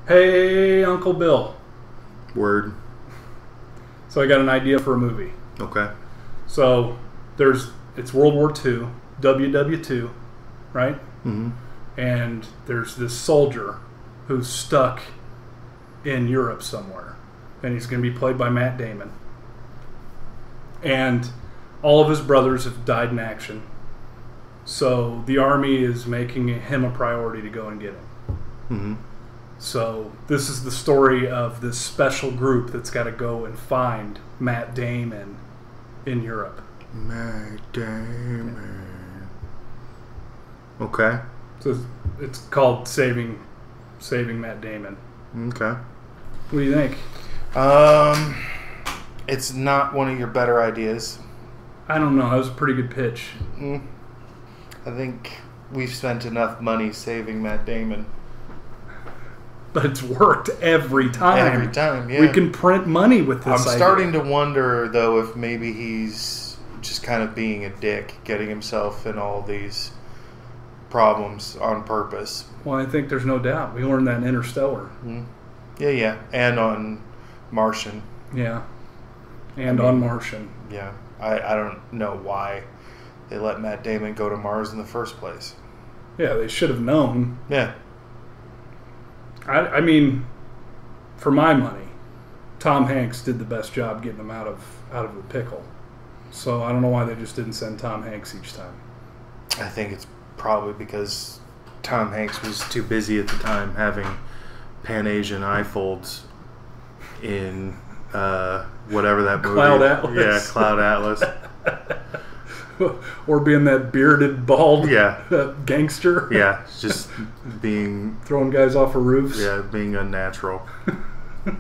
Hey, Uncle Bill. Word. So I got an idea for a movie. Okay. So it's World War II, WW2, right? Mm-hmm. And there's this soldier who's stuck in Europe somewhere. And he's going to be played by Matt Damon. And all of his brothers have died in action. So the army is making him a priority to go and get him. Mm-hmm. So this is the story of this special group that's got to go and find Matt Damon in Europe. Matt Damon. Okay. So it's called Saving Matt Damon. Okay. What do you think? It's not one of your better ideas. I don't know. That was a pretty good pitch. I think we've spent enough money saving Matt Damon. But it's worked every time. Every time, yeah. We can print money with this idea. I'm starting to wonder, though, if maybe he's just kind of being a dick, getting himself in all these problems on purpose. Well, I think there's no doubt. We learned that in Interstellar. Yeah. And on Martian. Yeah. And on Martian. Yeah. I don't know why they let Matt Damon go to Mars in the first place. Yeah, they should have known. Yeah. I mean, for my money, Tom Hanks did the best job getting them out of the pickle. So I don't know why they just didn't send Tom Hanks each time. I think it's probably because Tom Hanks was too busy at the time having Pan-Asian eye folds in whatever that movie. Cloud Atlas. Yeah, Cloud Atlas. Or being that bearded, bald gangster. Yeah, just being... throwing guys off of roofs. Yeah, being unnatural. Well,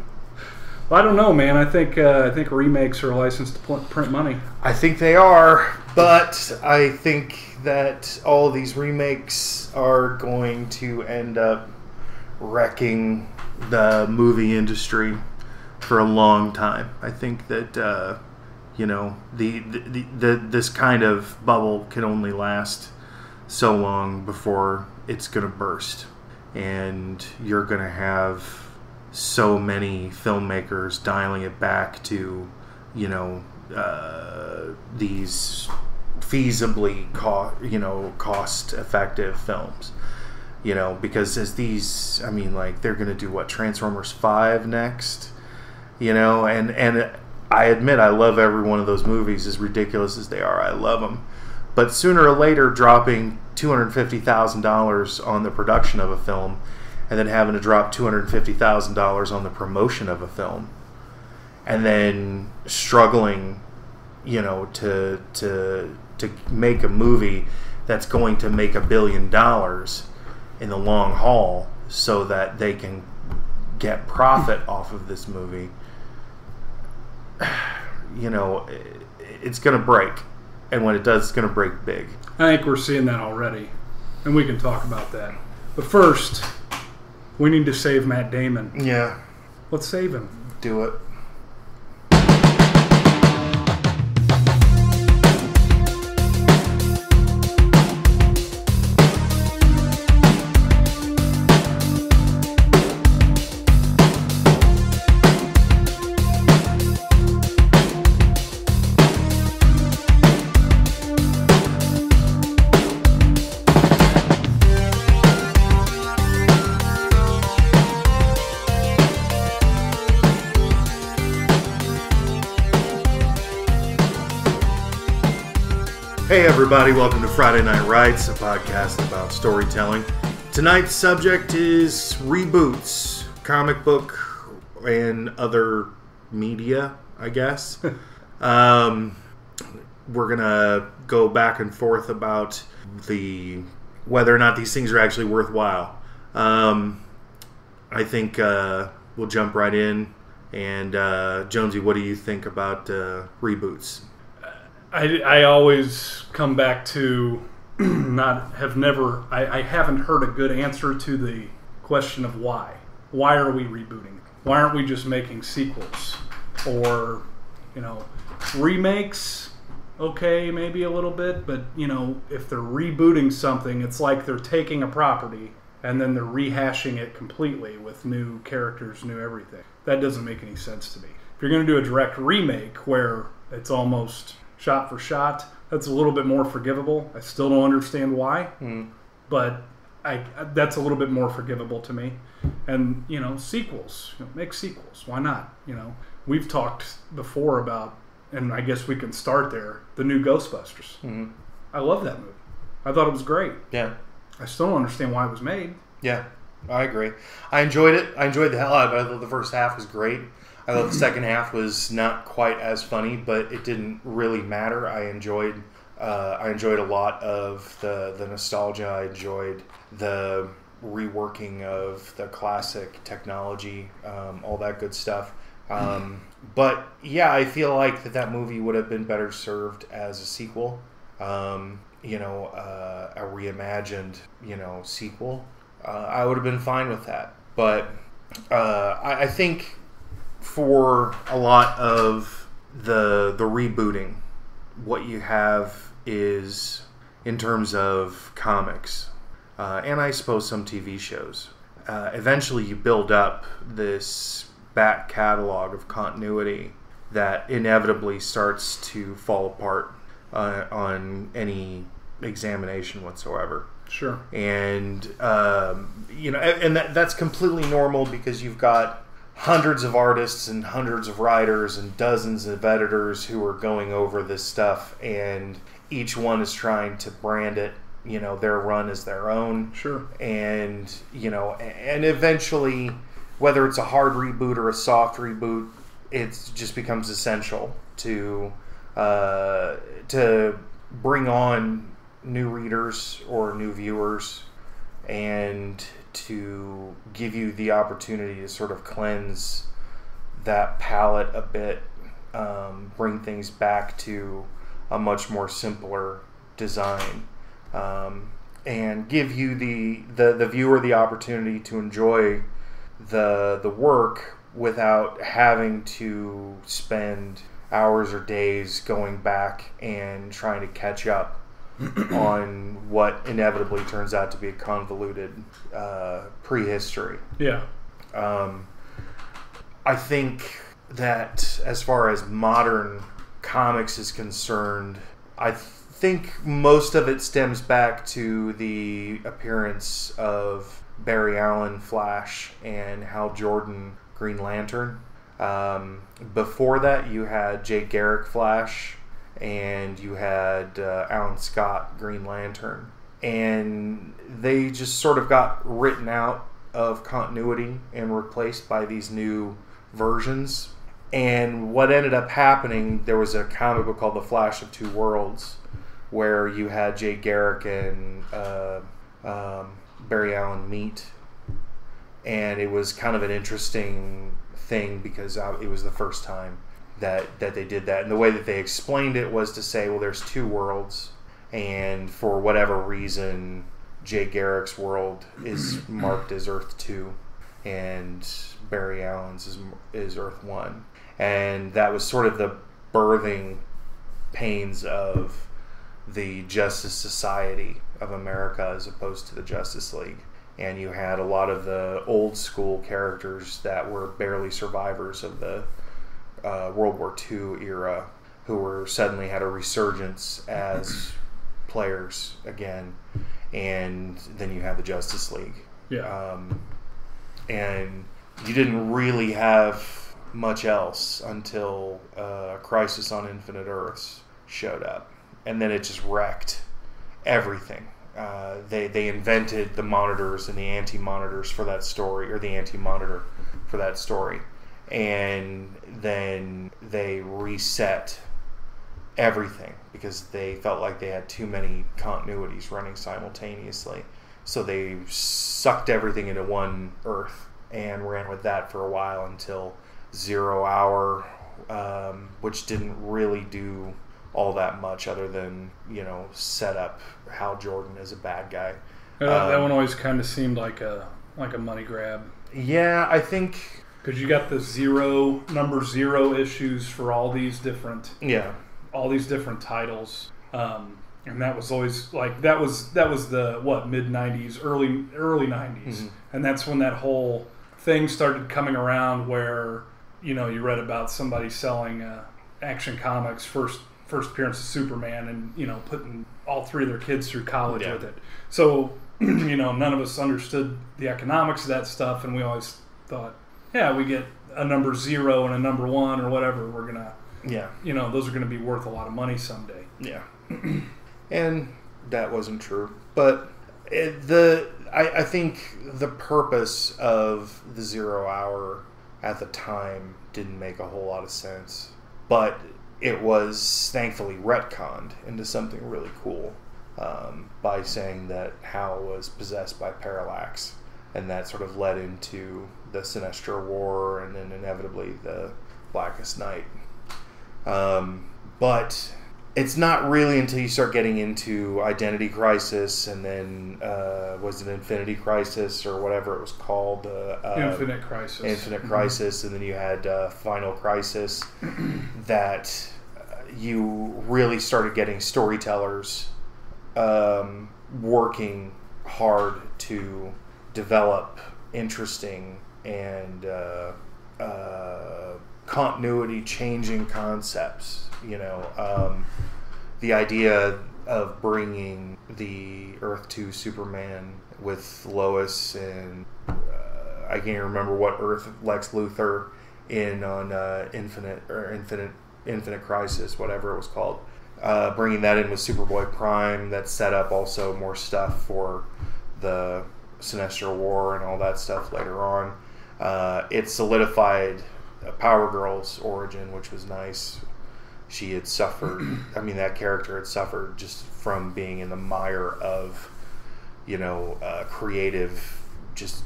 I don't know, man. I think remakes are a license to print money. I think they are, but I think that all these remakes are going to end up wrecking the movie industry for a long time. I think that this kind of bubble can only last so long before it's going to burst, and you're going to have so many filmmakers dialing it back to these feasibly cost effective films, because as these, I mean, like, they're going to do what, Transformers 5 next, and I admit I love every one of those movies, as ridiculous as they are. I love them. But sooner or later, dropping $250,000 on the production of a film and then having to drop $250,000 on the promotion of a film and then struggling, to make a movie that's going to make $1 billion in the long haul so that they can get profit off of this movie. It's going to break. And when it does, it's going to break big. I think we're seeing that already. And we can talk about that. But first, we need to save Matt Damon. Yeah. Let's save him. Do it. Hey everybody, welcome to Friday Night Writes, a podcast about storytelling. Tonight's subject is reboots, comic book and other media, I guess. We're gonna go back and forth about whether or not these things are actually worthwhile. I think we'll jump right in. And Jonesy, what do you think about reboots? I always come back to I haven't heard a good answer to the question of why. Why are we rebooting? Why aren't we just making sequels? Or, remakes, okay, maybe a little bit, but, if they're rebooting something, it's like they're taking a property and then they're rehashing it completely with new characters, new everything. That doesn't make any sense to me. If you're going to do a direct remake where it's almost shot for shot, that's a little bit more forgivable. I still don't understand why, but that's a little bit more forgivable to me. And, sequels. Make sequels. Why not? We've talked before about, and I guess we can start there, the new Ghostbusters. Mm-hmm. I love that movie. I thought it was great. Yeah. I still don't understand why it was made. Yeah, I agree. I enjoyed it. I enjoyed the hell out of it. I thought the first half was great. I thought the second half was not quite as funny, but it didn't really matter. I enjoyed a lot of the nostalgia. I enjoyed the reworking of the classic technology, all that good stuff. But yeah, I feel like that movie would have been better served as a sequel. A reimagined, sequel. I would have been fine with that. But I think for a lot of the rebooting, what you have is, in terms of comics, and I suppose some TV shows, eventually you build up this back catalog of continuity that inevitably starts to fall apart on any examination whatsoever. Sure. And and that's completely normal because you've got hundreds of artists and hundreds of writers and dozens of editors who are going over this stuff, and each one is trying to brand it, their run as their own. Sure. And and eventually, whether it's a hard reboot or a soft reboot, it just becomes essential to bring on new readers or new viewers, and to give you the opportunity to sort of cleanse that palette a bit, bring things back to a much more simpler design, and give you the viewer the opportunity to enjoy the work without having to spend hours or days going back and trying to catch up on what inevitably turns out to be a convoluted prehistory. Yeah. I think that as far as modern comics is concerned, I think most of it stems back to the appearance of Barry Allen Flash and Hal Jordan Green Lantern. Before that, you had Jay Garrick Flash, and you had Alan Scott Green Lantern, and they just sort of got written out of continuity and replaced by these new versions. And what ended up happening, there was a comic book called The Flash of Two Worlds, where you had Jay Garrick and Barry Allen meet, and it was kind of an interesting thing because it was the first time that they did that. And the way that they explained it was to say, well, there's two worlds, and for whatever reason, Jay Garrick's world is marked as Earth 2, and Barry Allen's is Earth 1. And that was sort of the birthing pains of the Justice Society of America as opposed to the Justice League. And you had a lot of the old school characters that were barely survivors of the World War II era, who were suddenly had a resurgence as players again. And then you had the Justice League. Yeah. And you didn't really have much else until Crisis on Infinite Earths showed up. And then it just wrecked everything. They invented the monitors and the anti-monitors for that story, or the anti-monitor for that story. And then they reset everything because they felt like they had too many continuities running simultaneously. So they sucked everything into one Earth and ran with that for a while until 0 Hour, which didn't really do all that much other than, set up Hal Jordan as a bad guy. That one always kind of seemed like a money grab. Yeah, I think because you got the number zero issues for all these different titles. And that was always like that was the mid 90s, early 90s. And that's when that whole thing started coming around where, you read about somebody selling Action Comics first appearance of Superman, and putting all 3 of their kids through college with it. So none of us understood the economics of that stuff, and we always thought, we get a number 0 and a number 1 or whatever, we're gonna those are gonna be worth a lot of money someday. And that wasn't true. But I think the purpose of the 0 Hour at the time didn't make a whole lot of sense. But it was thankfully retconned into something really cool by saying that Hal was possessed by Parallax. And that sort of led into the Sinestro War and then inevitably the Blackest Night. But it's not really until you start getting into Identity Crisis and then was it Infinity Crisis or whatever it was called? Infinite Crisis. Infinite Crisis, and then you had Final Crisis that you really started getting storytellers working hard to develop interesting and continuity changing concepts. The idea of bringing the Earth 2 Superman with Lois and I can't even remember what Earth Lex Luthor in on Infinite Crisis, whatever it was called. Bringing that in with Superboy Prime, that set up also more stuff for the Sinestro War and all that stuff later on. It solidified Power Girl's origin, which was nice. She had suffered, that character had suffered just from being in the mire of, creative, just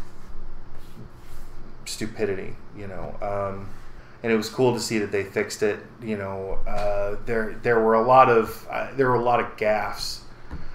stupidity, and it was cool to see that they fixed it. There were a lot of gaffes.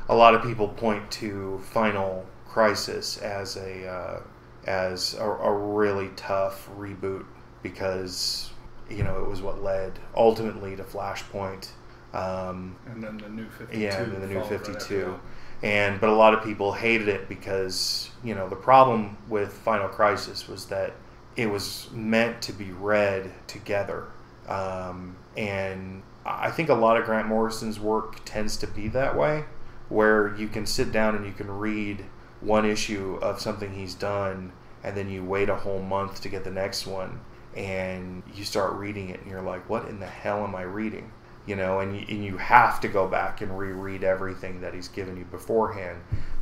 A lot of people point to Final Crisis as a really tough reboot because it was what led ultimately to Flashpoint. And then the New 52. Yeah, and then the New 52. But a lot of people hated it because, the problem with Final Crisis was that it was meant to be read together. And I think a lot of Grant Morrison's work tends to be that way, where you can sit down and you can read one issue of something he's done, and then you wait a whole month to get the next one. And you start reading it and you're like, what in the hell am I reading? And you have to go back and reread everything that he's given you beforehand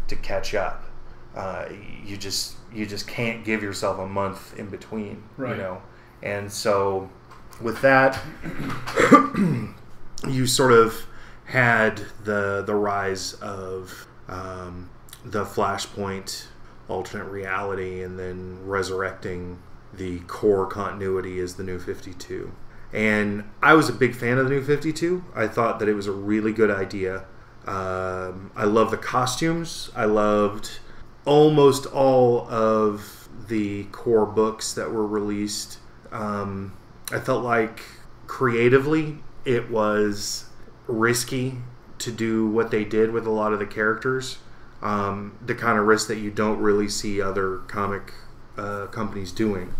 to catch up. You just can't give yourself a month in between, right. And so with that, you sort of had the rise of the Flashpoint alternate reality and then resurrecting the core continuity is the New 52. And I was a big fan of the New 52. I thought that it was a really good idea. I love the costumes. I loved almost all of the core books that were released. I felt like creatively it was risky to do what they did with a lot of the characters. The kind of risk that you don't really see other comic companies doing.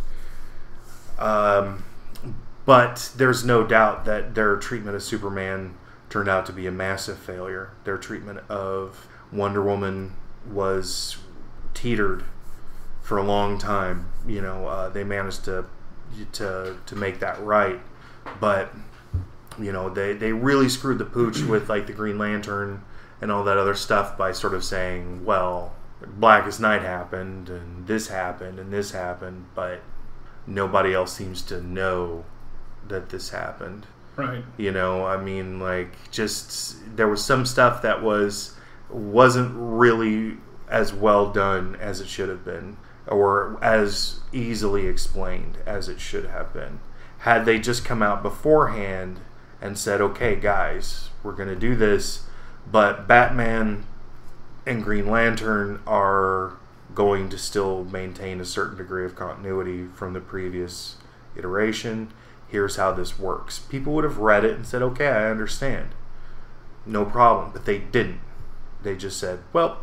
But there's no doubt that their treatment of Superman turned out to be a massive failure. Their treatment of Wonder Woman was teetered for a long time. They managed to make that right, but they really screwed the pooch with like the Green Lantern and all that other stuff by sort of saying, well, Blackest Night happened and this happened, but nobody else seems to know that this happened. Right. Just there was some stuff that wasn't really as well done as it should have been, or as easily explained as it should have been. Had they just come out beforehand and said, okay, guys, we're going to do this, but Batman and Green Lantern are going to still maintain a certain degree of continuity from the previous iteration. Here's how this works. People would have read it and said, okay, I understand. no problem. But they didn't. They just said, well,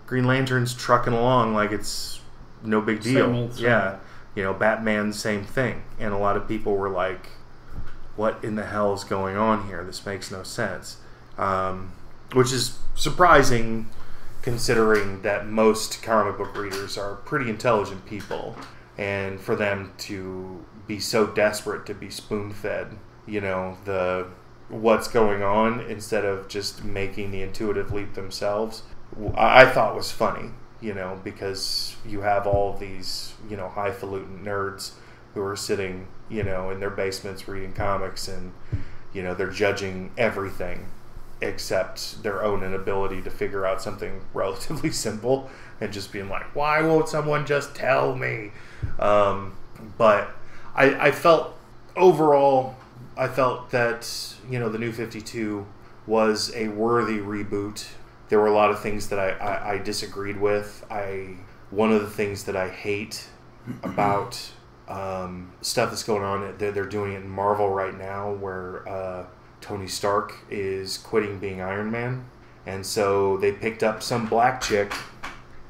Green Lantern's trucking along like it's no big deal. Same old yeah. Batman, same thing. And a lot of people were like, what in the hell is going on here? This makes no sense. Which is surprising considering that most comic book readers are pretty intelligent people. And for them to be so desperate to be spoon-fed, the what's going on instead of just making the intuitive leap themselves, I thought was funny, because you have all of these, highfalutin nerds who are sitting, in their basements reading comics and, they're judging everything except their own inability to figure out something relatively simple and just being like, why won't someone just tell me? But I felt overall, that, the New 52 was a worthy reboot. There were a lot of things that I disagreed with. One of the things that I hate about stuff that's going on, they're doing it in Marvel right now, where Tony Stark is quitting being Iron Man. And so they picked up some black chick,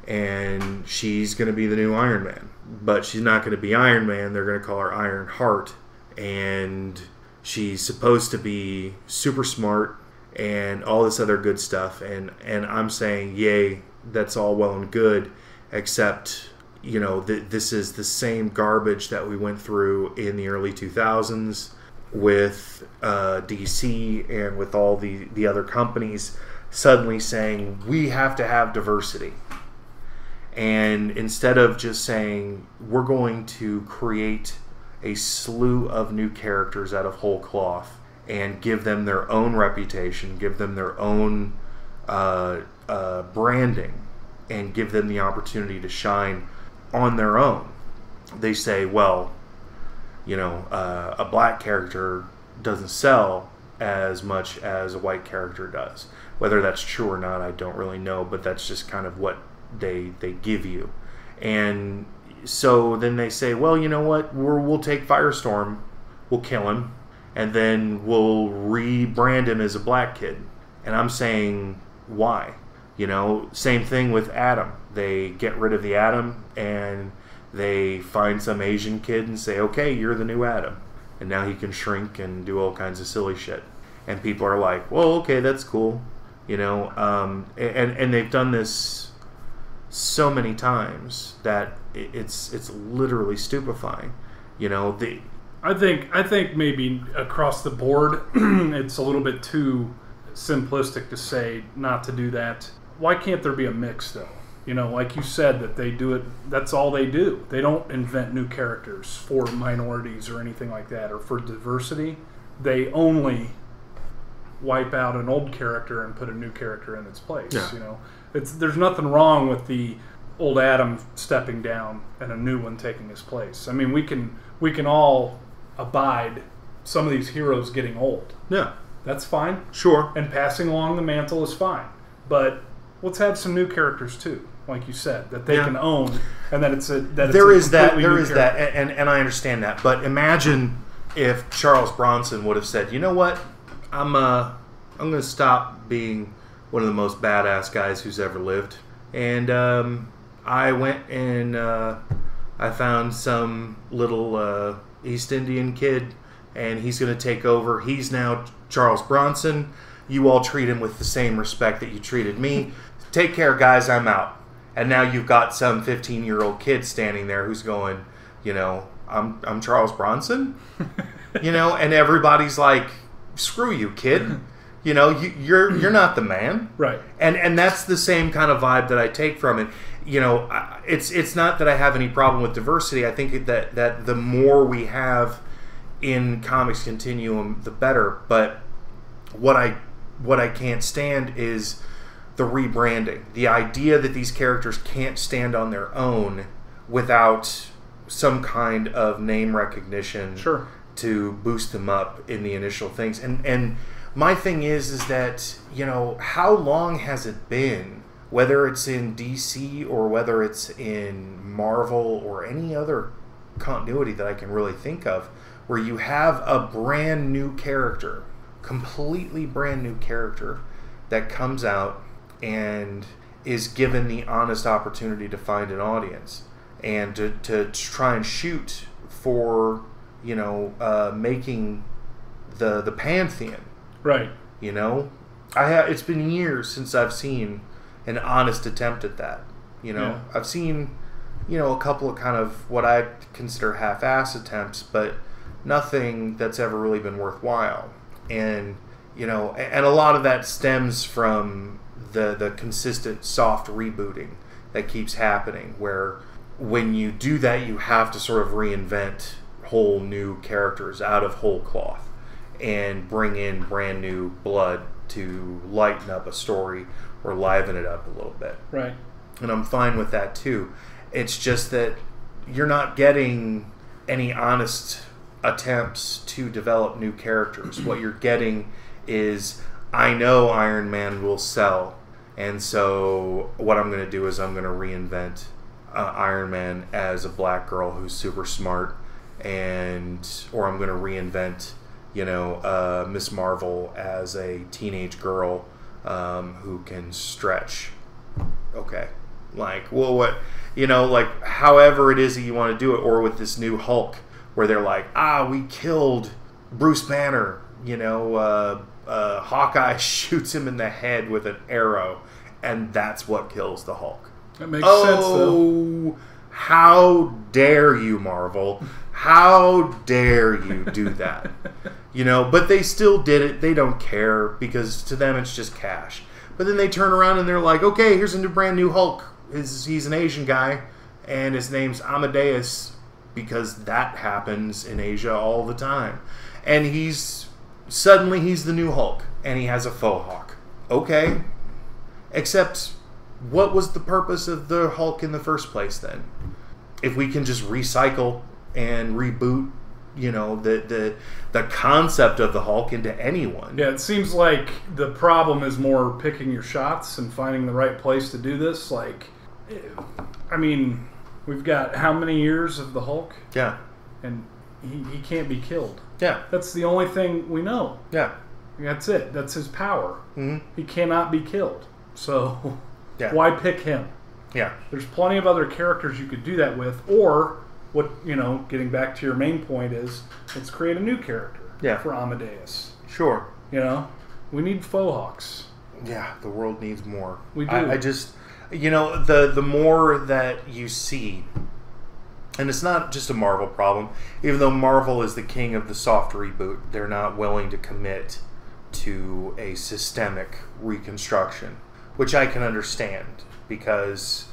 and she's going to be the new Iron Man. But she's not going to be Iron Man. They're going to call her Iron Heart. And she's supposed to be super smart and all this other good stuff. And I'm saying, yay, that's all well and good, except, this is the same garbage that we went through in the early 2000s with DC and with all the other companies suddenly saying, we have to have diversity. And instead of just saying, we're going to create a slew of new characters out of whole cloth and give them their own reputation, give them their own branding, and give them the opportunity to shine on their own, they say, well, a black character doesn't sell as much as a white character does. Whether that's true or not, I don't really know, but that's just kind of what they give you. And so then they say, well, you know what, we'll take Firestorm, we'll kill him, and then we'll rebrand him as a black kid. And I'm saying, why? Same thing with Atom. They get rid of the Atom, and they find some Asian kid and say, okay, you're the new Atom. And now he can shrink and do all kinds of silly shit. And people are like, well, okay, that's cool. And they've done this so many times that it's literally stupefying. I think maybe across the board it's a little bit too simplistic to say not to do that. Why can't there be a mix though? Like you said, that they do it, that's all they do. They don't invent new characters for minorities or anything like that, or for diversity. They only wipe out an old character and put a new character in its place. Yeah. There's nothing wrong with the old Adam stepping down and a new one taking his place. I mean, we can all abide some of these heroes getting old. Yeah. That's fine. Sure. And passing along the mantle is fine. But let's have some new characters too, like you said, that they can own, and that it's there is that, and I understand that. But imagine if Charles Bronson would have said, you know what, I'm going to stop being one of the most badass guys who's ever lived, and I went and I found some little East Indian kid, and he's going to take over. He's now Charles Bronson. You all treat him with the same respect that you treated me. Take care, guys, I'm out. And now you've got some 15-year-old kid standing there who's going, I'm Charles Bronson? And everybody's like, screw you, kid. You're not the man. Right. And that's the same kind of vibe that I take from it. It's not that I have any problem with diversity. I think that the more we have in comics continuum, the better. But what I can't stand is the rebranding. The idea that these characters can't stand on their own without some kind of name recognition to boost them up in the initial things. And my thing is that, how long has it been, whether it's in DC or whether it's in Marvel or any other continuity that I can really think of, where you have a brand new character completely brand new character that comes out and is given the honest opportunity to find an audience and to try and shoot for, making the pantheon. Right. It's been years since I've seen an honest attempt at that. Yeah. I've seen, a couple of kind of what I consider half-ass attempts, but nothing that's ever really been worthwhile. And, and a lot of that stems from the consistent soft rebooting that keeps happening, where when you do that, you have to sort of reinvent whole new characters out of whole cloth and bring in brand new blood to lighten up a story or liven it up a little bit. Right. And I'm fine with that too. It's just that you're not getting any honest attempts to develop new characters. What you're getting is, I know Iron Man will sell, and so what I'm going to do is I'm going to reinvent Iron Man as a black girl who's super smart, or I'm going to reinvent, Miss Marvel as a teenage girl who can stretch. Okay. What, however it is that you want to do it, or with this new Hulk, where they're like, we killed Bruce Banner, Hawkeye shoots him in the head with an arrow, and that's what kills the Hulk. That makes sense, though. How dare you, Marvel? How dare you do that? But they still did it. They don't care, because to them it's just cash. But then they turn around and they're like, okay, here's a brand new Hulk. He's an Asian guy, and his name's Amadeus, because that happens in Asia all the time. And suddenly he's the new Hulk, and he has a faux Hawk. Okay. Except, what was the purpose of the Hulk in the first place then? If we can just recycle and reboot, the concept of the Hulk into anyone. Yeah, it seems like the problem is more picking your shots and finding the right place to do this. We've got how many years of the Hulk? Yeah. And he can't be killed. Yeah. That's the only thing we know. Yeah. That's it. That's his power. Mm-hmm. He cannot be killed. So yeah. Why pick him? Yeah. There's plenty of other characters you could do that with, or what, getting back to your main point is, let's create a new character for Amadeus. Sure. We need faux Hawks. Yeah, the world needs more. We do. I just, the more that you see, and it's not just a Marvel problem, even though Marvel is the king of the soft reboot, they're not willing to commit to a systemic reconstruction, which I can understand, because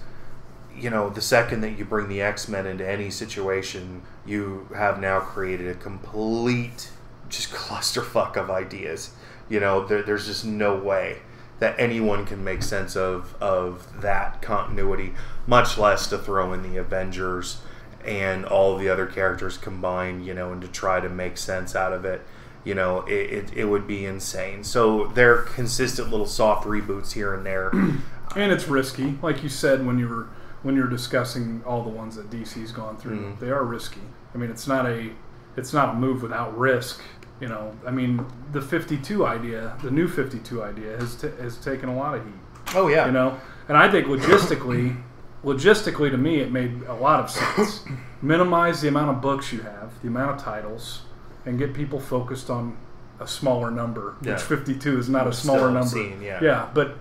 the second that you bring the X-Men into any situation, you have now created a complete just clusterfuck of ideas. There's just no way that anyone can make sense of that continuity, much less to throw in the Avengers and all of the other characters combined, and to try to make sense out of it. It would be insane. So they're consistent little soft reboots here and there. And it's risky, like you said when you're discussing all the ones that DC's gone through. Mm-hmm. They are risky. It's not a move without risk. The 52 idea, the new 52 idea has taken a lot of heat. Oh yeah. And I think logistically to me it made a lot of sense. Minimize the amount of books you have, the amount of titles, and get people focused on a smaller number. Yeah. Which 52 is not a smaller number. Obscene, yeah. Yeah, but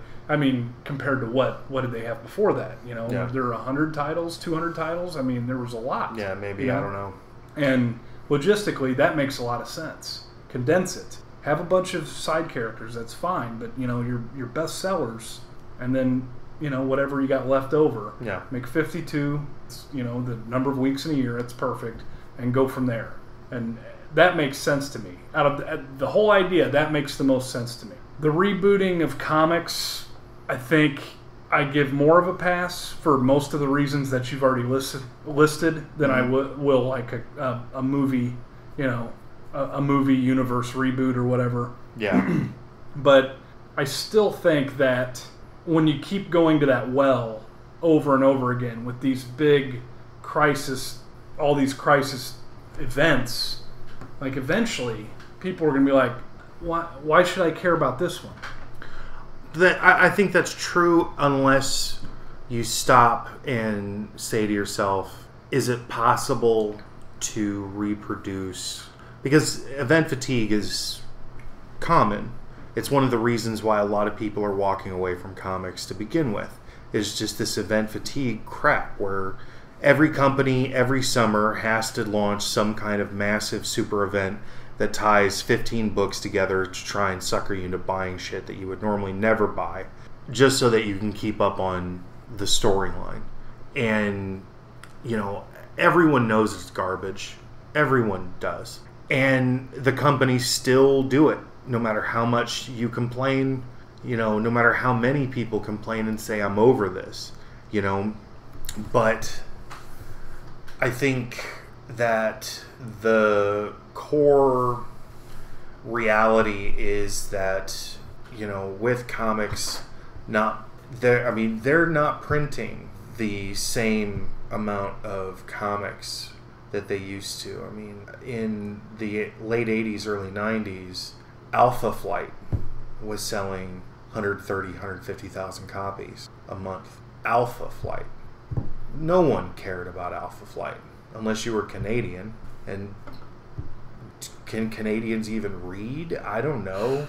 compared to what did they have before that? Yeah. There were 100 titles, 200 titles. There was a lot. Yeah, maybe, I don't know. And logistically, that makes a lot of sense. Condense it. Have a bunch of side characters. That's fine, but your best sellers, and then whatever you got left over. Yeah. Make 52. The number of weeks in a year. It's perfect, and go from there. And that makes sense to me. Out of the whole idea, that makes the most sense to me. The rebooting of comics, I think I give more of a pass for most of the reasons that you've already listed than I will like a movie, a movie universe reboot or whatever. Yeah. But I still think that when you keep going to that well over and over again with these big all these crisis events, like eventually people are going to be like, why should I care about this one? I think that's true unless you stop and say to yourself, is it possible to reproduce? Because event fatigue is common. It's one of the reasons why a lot of people are walking away from comics to begin with. Is just this event fatigue crap where every company every summer has to launch some kind of massive super event that ties 15 books together to try and sucker you into buying shit that you would normally never buy, just so that you can keep up on the storyline. And, you know, everyone knows it's garbage. Everyone does. And the companies still do it, no matter how much you complain, you know, no matter how many people complain and say, I'm over this, you know. But I think that the core reality is that, you know, with comics, they're not printing the same amount of comics that they used to. I mean, in the late 80s, early 90s, Alpha Flight was selling 130, 150,000 copies a month. Alpha Flight. No one cared about Alpha Flight unless you were Canadian. And can Canadians even read? I don't know.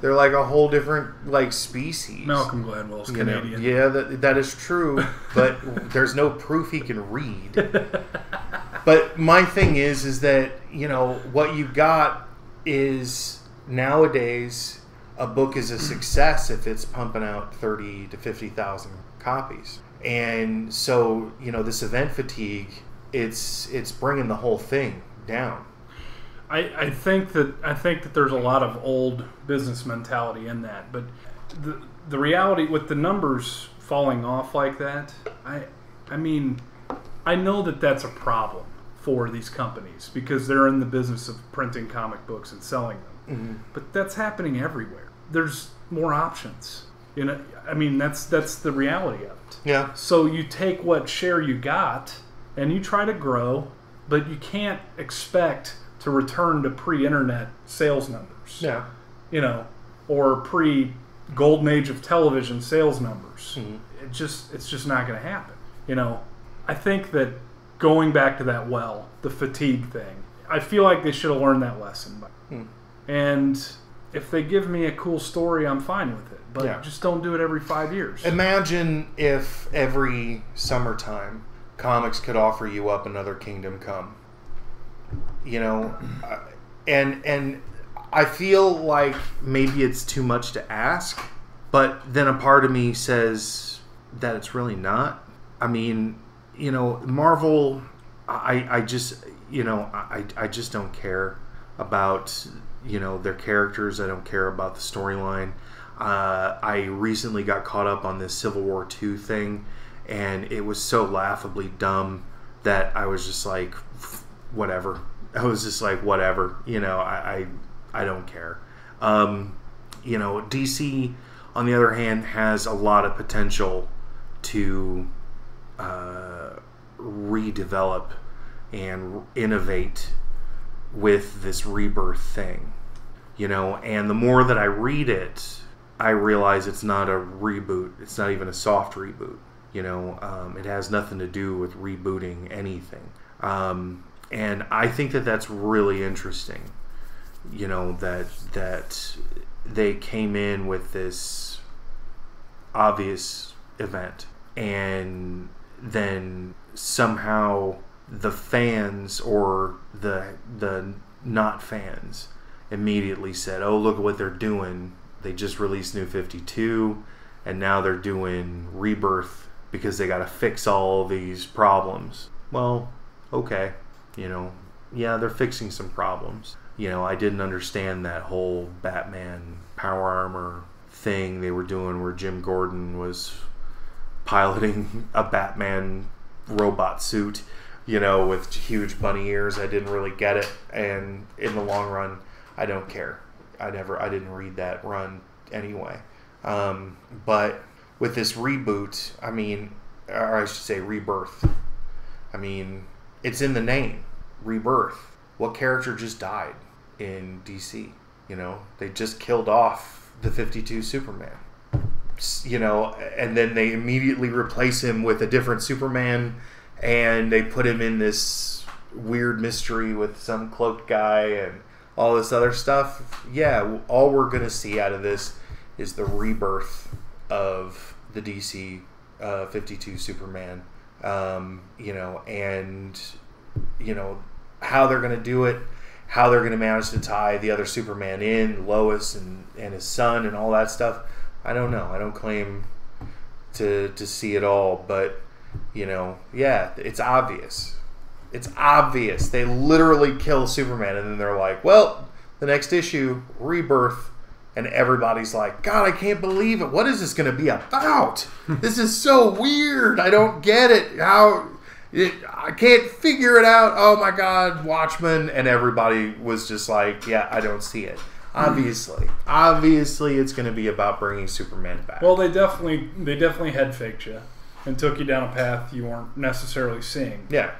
They're like a whole different like species. Malcolm Gladwell's Canadian. Yeah, that is true, but there's no proof he can read. But my thing is that, you know, what you got is nowadays a book is a success if it's pumping out 30 to 50,000 copies. And so, you know, this event fatigue, it's bringing the whole thing down. I think that there's a lot of old business mentality in that, but the reality with the numbers falling off like that, I mean, I know that that's a problem for these companies because they're in the business of printing comic books and selling them. Mm-hmm. But that's happening everywhere. There's more options. You know, I mean, that's the reality of it. Yeah. So you take what share you got and you try to grow, but you can't expect to return to pre-internet sales numbers. Yeah. You know, or pre-golden age of television sales numbers. Mm-hmm. It's just not going to happen. You know, I think that going back to that the fatigue thing, I feel like they should have learned that lesson. And if they give me a cool story, I'm fine with it. But just don't do it every 5 years. Imagine if every summertime comics could offer you up another Kingdom Come. You know, and I feel like maybe it's too much to ask, but then a part of me says that it's really not. I mean, you know, Marvel, I just don't care about, you know, their characters. I don't care about the storyline. I recently got caught up on this Civil War II thing, and it was so laughably dumb that I was just like, whatever. I was just like, whatever. You know, I don't care. You know, DC, on the other hand, has a lot of potential to redevelop and innovate with this rebirth thing. You know, and the more that I read it, I realize it's not a reboot. It's not even a soft reboot. You know, it has nothing to do with rebooting anything. And I think that that's really interesting. You know, that they came in with this obvious event, and then somehow the fans or the not fans immediately said, "Oh, look at what they're doing. They just released New 52, and now they're doing Rebirth because they got to fix all these problems." Well, okay. You know, yeah, they're fixing some problems. You know, I didn't understand that whole Batman power armor thing they were doing where Jim Gordon was piloting a Batman robot suit, you know, with huge bunny ears. I didn't really get it, and in the long run, I don't care. I didn't read that run anyway. But with this reboot, I mean, or I should say rebirth, I mean, it's in the name, rebirth. What character just died in DC? You know, they just killed off the 52 Superman. You know, and then they immediately replace him with a different Superman, and they put him in this weird mystery with some cloaked guy and all this other stuff. Yeah, all we're going to see out of this is the rebirth of the DC 52 Superman. You know, and, you know, how they're going to do it, how they're going to manage to tie the other Superman in, Lois and his son and all that stuff. I don't know. I don't claim to see it all, but, you know, yeah, it's obvious. It's obvious. They literally kill Superman, and then they're like, well, the next issue, Rebirth, and everybody's like, God, I can't believe it. What is this going to be about? This is so weird. I don't get it. I can't figure it out. Oh, my God, Watchmen. And everybody was just like, yeah, I don't see it. Obviously, it's going to be about bringing Superman back. Well, they definitely head faked you and took you down a path you weren't necessarily seeing. Yeah.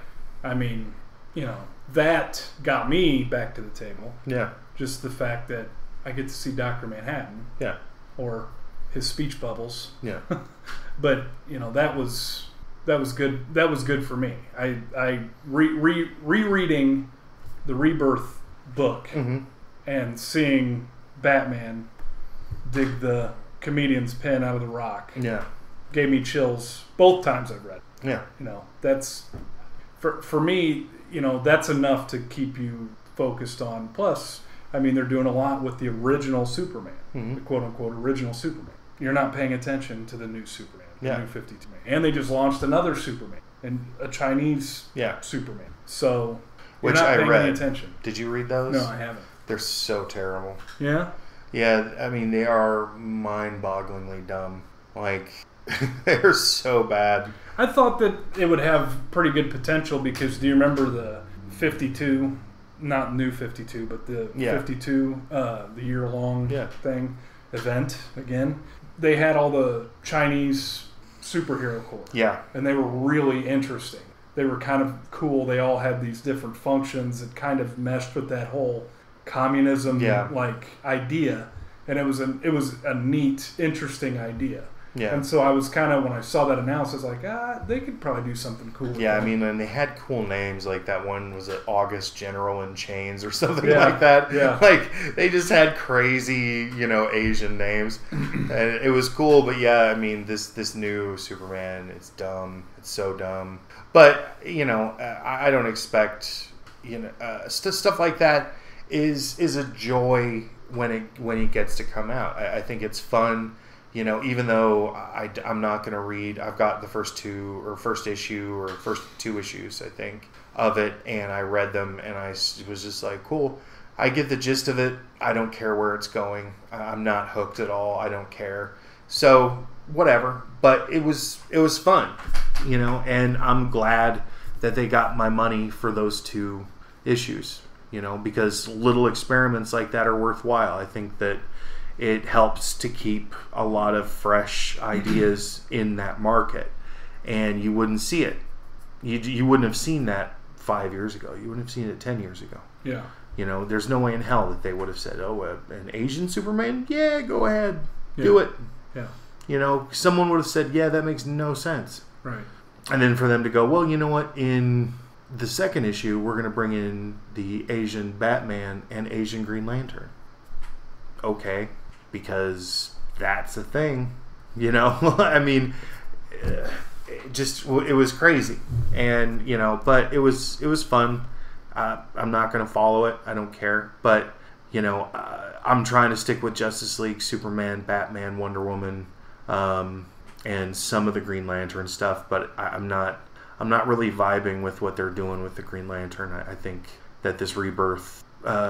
I mean, you know, that got me back to the table. Yeah. Just the fact that I get to see Dr. Manhattan. Yeah. Or his speech bubbles. Yeah. But, you know, that was good. That was good for me. I rereading the Rebirth book. Mm-hmm. And seeing Batman dig the comedian's pen out of the rock, gave me chills both times I've read it. Yeah, you know, that's for me. You know, that's enough to keep you focused on. Plus, I mean, they're doing a lot with the original Superman, the quote unquote original Superman. You're not paying attention to the new Superman, the new 52 man, and they just launched another Superman and a Chinese Superman. So you're not paying any attention. Did you read those? No, I haven't. They're so terrible. Yeah? Yeah, I mean, they are mind-bogglingly dumb. Like, they're so bad. I thought that it would have pretty good potential because do you remember the 52, not new 52, but the 52, the year-long thing, event, again? They had all the Chinese superhero corps. Yeah. And they were really interesting. They were kind of cool. They all had these different functions that kind of meshed with that whole communism like idea, and it was a neat, interesting idea. Yeah. And so I was kind of, when I saw that announced, I was like, they could probably do something cool. Yeah, I mean, and they had cool names, like that one was it August General in Chains or something like that. Yeah. Like they just had crazy, you know, Asian names, and it was cool. But yeah, I mean, this new Superman, it's dumb. It's so dumb. But you know, I don't expect, you know, stuff like that. Is a joy when it gets to come out. I think it's fun, you know. Even though I'm not going to read, I've got the first two issues, I think, of it, and I read them, and I was just like, cool. I get the gist of it. I don't care where it's going. I'm not hooked at all. I don't care. So whatever. But it was fun, you know, and I'm glad that they got my money for those 2 issues. You know, because little experiments like that are worthwhile. I think that it helps to keep a lot of fresh ideas in that market. And you wouldn't see it. You wouldn't have seen that 5 years ago. You wouldn't have seen it 10 years ago. Yeah. You know, there's no way in hell that they would have said, an Asian Superman? Yeah, go ahead. Do it. Yeah. You know, someone would have said, yeah, that makes no sense. Right. And then for them to go, well, you know what, in the second issue, we're going to bring in the Asian Batman and Asian Green Lantern. Okay, because that's a thing, you know. I mean, it was crazy, and you know, but it was fun. I'm not going to follow it. I don't care, but you know, I'm trying to stick with Justice League, Superman, Batman, Wonder Woman, and some of the Green Lantern stuff, but I'm not really vibing with what they're doing with the Green Lantern. I think that this Rebirth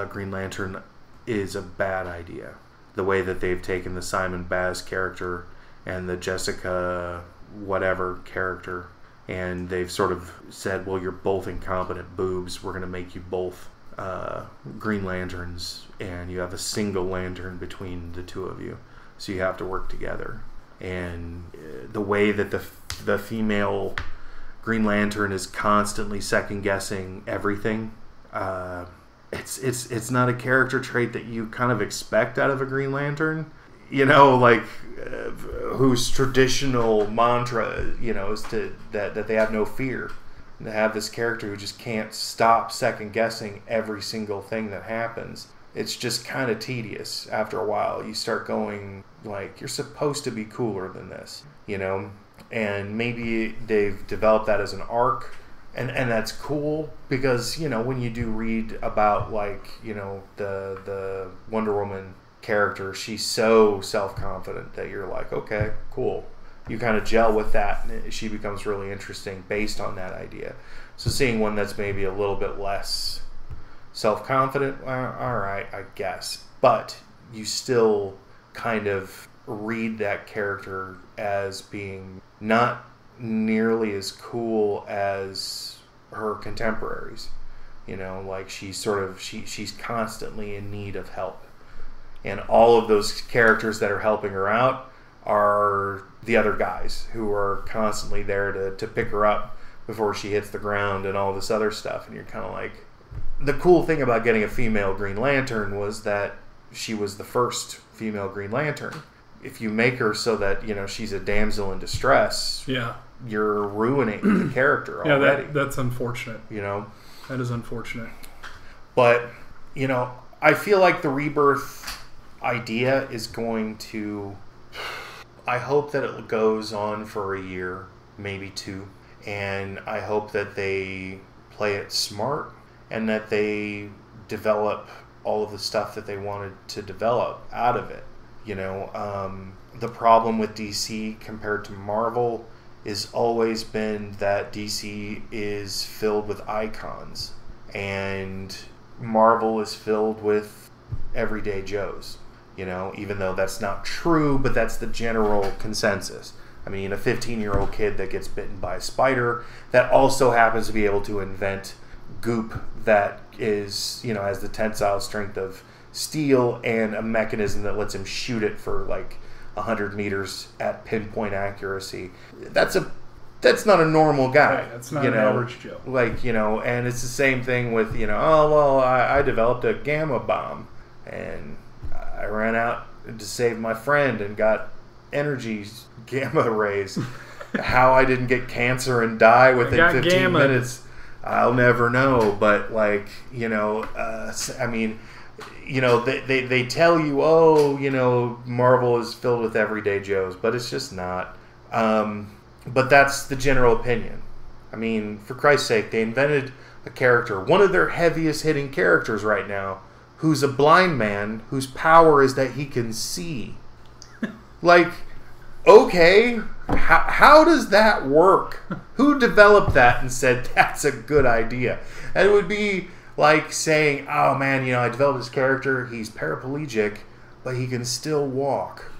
Green Lantern is a bad idea. The way that they've taken the Simon Baz character and the Jessica whatever character, and they've sort of said, well, you're both incompetent boobs. We're going to make you both Green Lanterns, and you have a single lantern between the two of you. So you have to work together. And the way that the female Green Lantern is constantly second-guessing everything, it's not a character trait that you kind of expect out of a Green Lantern. You know, like whose traditional mantra, you know, is that they have no fear. And to have this character who just can't stop second guessing every single thing that happens. It's just kind of tedious after a while. You start going, like, you're supposed to be cooler than this, you know? And maybe they've developed that as an arc, and that's cool, because, you know, when you do read about, like, you know, the Wonder Woman character, she's so self-confident that you're like, okay, cool. You kind of gel with that, and she becomes really interesting based on that idea. So seeing one that's maybe a little bit less self-confident, all right, I guess. But you still kind of read that character as being not nearly as cool as her contemporaries. You know, like she's constantly in need of help. And all of those characters that are helping her out are the other guys who are constantly there to pick her up before she hits the ground and all this other stuff. And you're kind of like... The cool thing about getting a female Green Lantern was that she was the first female Green Lantern. If you make her so that, you know, she's a damsel in distress, yeah, you're ruining the character already. Yeah, that's unfortunate. You know? That is unfortunate. But, you know, I feel like the Rebirth idea is going to... I hope that it goes on for a year, maybe 2. And I hope that they play it smart, and that they develop all of the stuff that they wanted to develop out of it. You know, the problem with DC compared to Marvel has always been that DC is filled with icons, and Marvel is filled with everyday Joes. You know, even though that's not true, but that's the general consensus. I mean, a 15-year-old kid that gets bitten by a spider that also happens to be able to invent goop that is, you know, has the tensile strength of steel and a mechanism that lets him shoot it for like 100 meters at pinpoint accuracy. That's not a normal guy. Right, that's not an average Joe. Like, you know, and it's the same thing with, you know, oh, well, I developed a gamma bomb and I ran out to save my friend and got energy gamma rays. How I didn't get cancer and die within 15 minutes, I'll never know. But, like, you know, I mean, you know, they tell you, oh, you know, Marvel is filled with everyday Joes, but it's just not. But that's the general opinion. I mean, for Christ's sake, they invented a character, one of their heaviest hitting characters right now, who's a blind man whose power is that he can see. Like, okay, how does that work? Who developed that and said that's a good idea? And it would be like saying, oh man, you know, I developed this character, he's paraplegic, but he can still walk.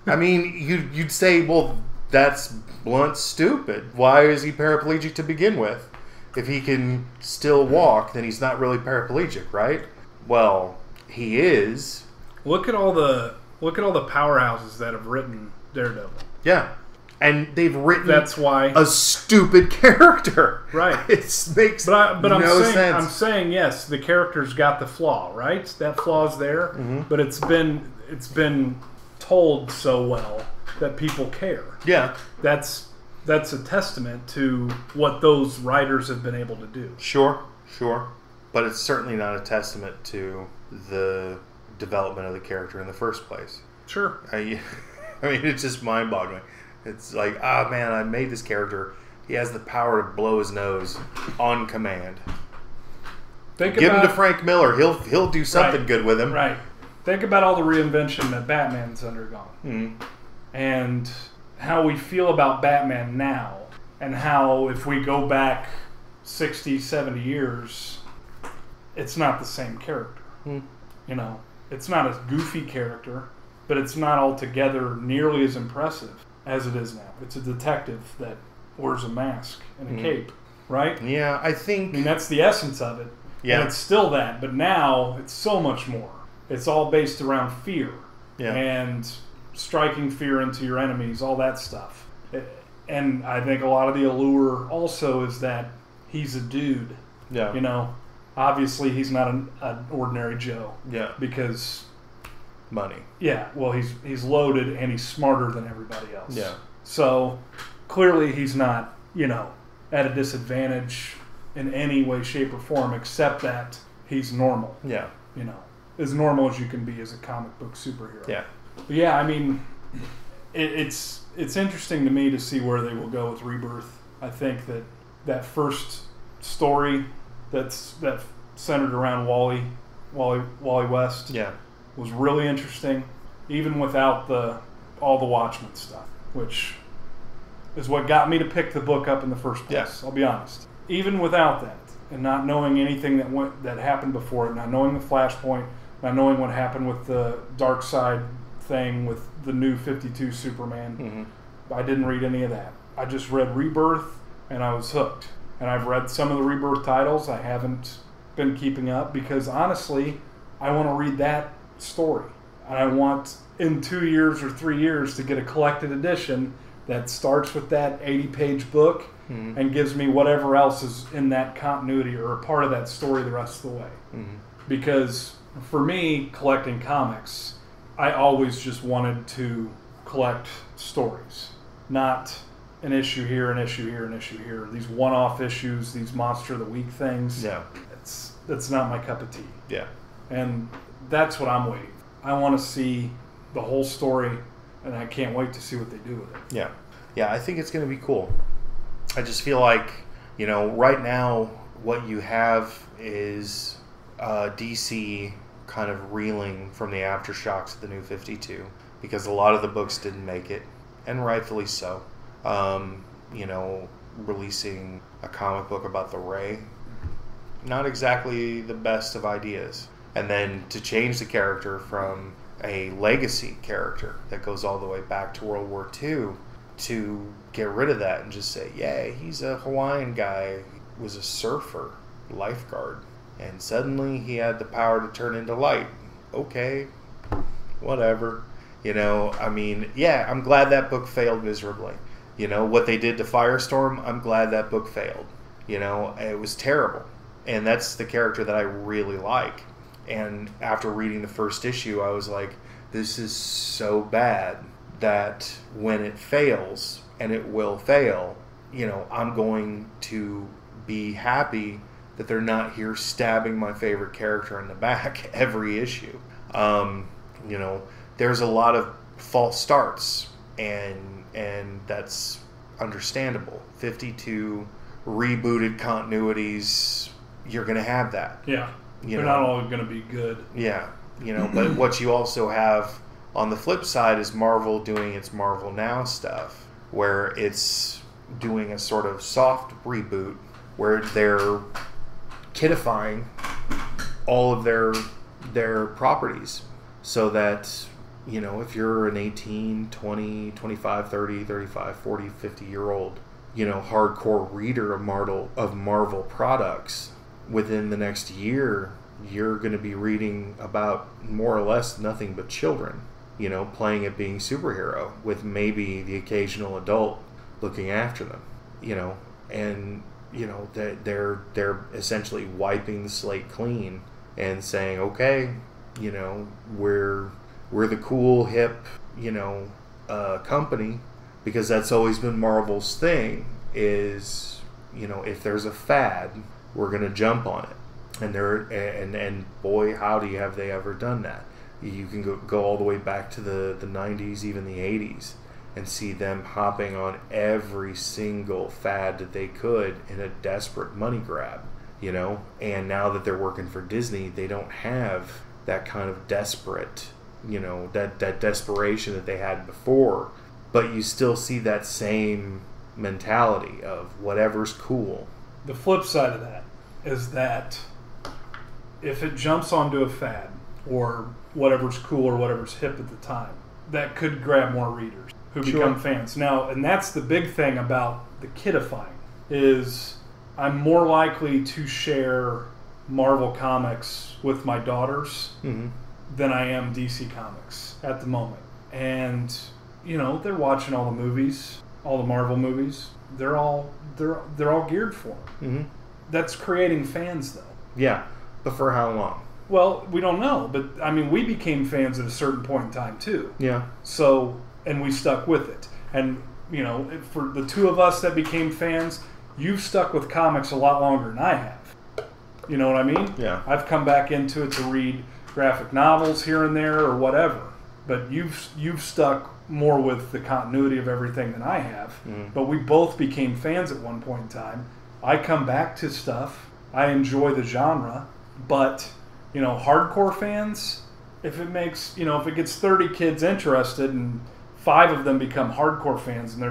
I mean, you'd say, well, that's blunt stupid. Why is he paraplegic to begin with? If he can still walk, then he's not really paraplegic, right? Well, he is. Look at all the powerhouses that have written Daredevil. Yeah. And they've written that's why a stupid character. Right. It makes no sense. I'm saying yes, the character's got the flaw, right? That flaw's there, but it's been told so well that people care. Yeah. That's a testament to what those writers have been able to do. Sure. But it's certainly not a testament to the development of the character in the first place. Sure. I mean, it's just mind-boggling. It's like, ah, man, I made this character. He has the power to blow his nose on command. Give him to Frank Miller. He'll do something good with him. Right. Think about all the reinvention that Batman's undergone. Mm-hmm. And how we feel about Batman now. And how if we go back 60, 70 years, it's not the same character. Mm. You know, it's not a goofy character, but it's not altogether nearly as impressive as it is now. It's a detective that wears a mask and a cape, right? Yeah, I mean, that's the essence of it. Yeah. And it's still that, but now it's so much more. It's all based around fear and striking fear into your enemies, all that stuff. And I think a lot of the allure also is that he's a dude. Yeah. You know, Obviously, he's not an ordinary Joe. Yeah. Because money. Yeah, well, he's loaded and he's smarter than everybody else. Yeah. So clearly, he's not at a disadvantage in any way, shape, or form, except that he's normal. Yeah. As normal as you can be as a comic book superhero. Yeah. But yeah, I mean, it's interesting to me to see where they will go with Rebirth. I think that first story that centered around Wally West, Yeah. was really interesting, even without all the Watchmen stuff, which is what got me to pick the book up in the first place. Yeah. I'll be honest. Even without that, and not knowing anything that happened before it, not knowing the Flashpoint, not knowing what happened with the Dark Side thing with the new 52 Superman, I didn't read any of that. I just read Rebirth, and I was hooked. And I've read some of the Rebirth titles. I haven't been keeping up because, honestly, I want to read that story. And I want, in 2 years or 3 years, to get a collected edition that starts with that 80-page book and gives me whatever else is in that continuity or a part of that story the rest of the way. Because for me, collecting comics, I always just wanted to collect stories, not an issue here, an issue here, an issue here. These one-off issues, these Monster of the Week things. Yeah. That's not my cup of tea. Yeah. And that's what I'm waiting. I want to see the whole story, and I can't wait to see what they do with it. Yeah. Yeah, I think it's going to be cool. I just feel like, right now what you have is DC kind of reeling from the aftershocks of the New 52 because a lot of the books didn't make it, and rightfully so. Releasing a comic book about the Ray, not exactly the best of ideas. And then to change the character from a legacy character that goes all the way back to World War II to get rid of that and just say, yeah, he's a Hawaiian guy, was a surfer, lifeguard, and suddenly he had the power to turn into light. Okay, whatever. I'm glad that book failed miserably. What they did to Firestorm, I'm glad that book failed. It was terrible. And that's the character that I really like. And after reading the first issue, I was like, this is so bad that when it fails, and it will fail, I'm going to be happy that they're not here stabbing my favorite character in the back every issue. There's a lot of false starts, and that's understandable. 52 rebooted continuities, you're going to have that. Yeah. They're not all going to be good. Yeah. But what you also have on the flip side is Marvel doing its Marvel Now stuff, where it's doing a sort of soft reboot where they're kidifying all of their properties so that, if you're an 18, 20, 25, 30, 35, 40, 50-year-old, hardcore reader of Marvel products, within the next year, you're going to be reading about more or less nothing but children, playing it being superhero with maybe the occasional adult looking after them, and, they're essentially wiping the slate clean and saying, okay, we're the cool, hip, company, because that's always been Marvel's thing is, if there's a fad, we're going to jump on it. And boy, howdy have they ever done that. You can go all the way back to the 90s, even the 80s, and see them hopping on every single fad that they could in a desperate money grab, And now that they're working for Disney, they don't have that kind of desperate, that desperation that they had before. But you still see that same mentality of whatever's cool. The flip side of that is that if it jumps onto a fad or whatever's cool or whatever's hip at the time, that could grab more readers who become fans. Now, and that's the big thing about the kidifying is I'm more likely to share Marvel comics with my daughters than I am DC comics at the moment. And, they're watching all the movies, all the Marvel movies. They're all geared for them. That's creating fans, though. Yeah, but for how long? Well, we don't know, but I mean, we became fans at a certain point in time too. Yeah. So, and we stuck with it. And, you know, for the two of us that became fans, you've stuck with comics a lot longer than I have. You know what I mean? Yeah. I've come back into it to read graphic novels here and there or whatever. But you've stuck more with the continuity of everything than I have. But we both became fans at one point in time. I come back to stuff. I enjoy the genre, but, you know, hardcore fans, if it makes, you know, if it gets 30 kids interested and 5 of them become hardcore fans and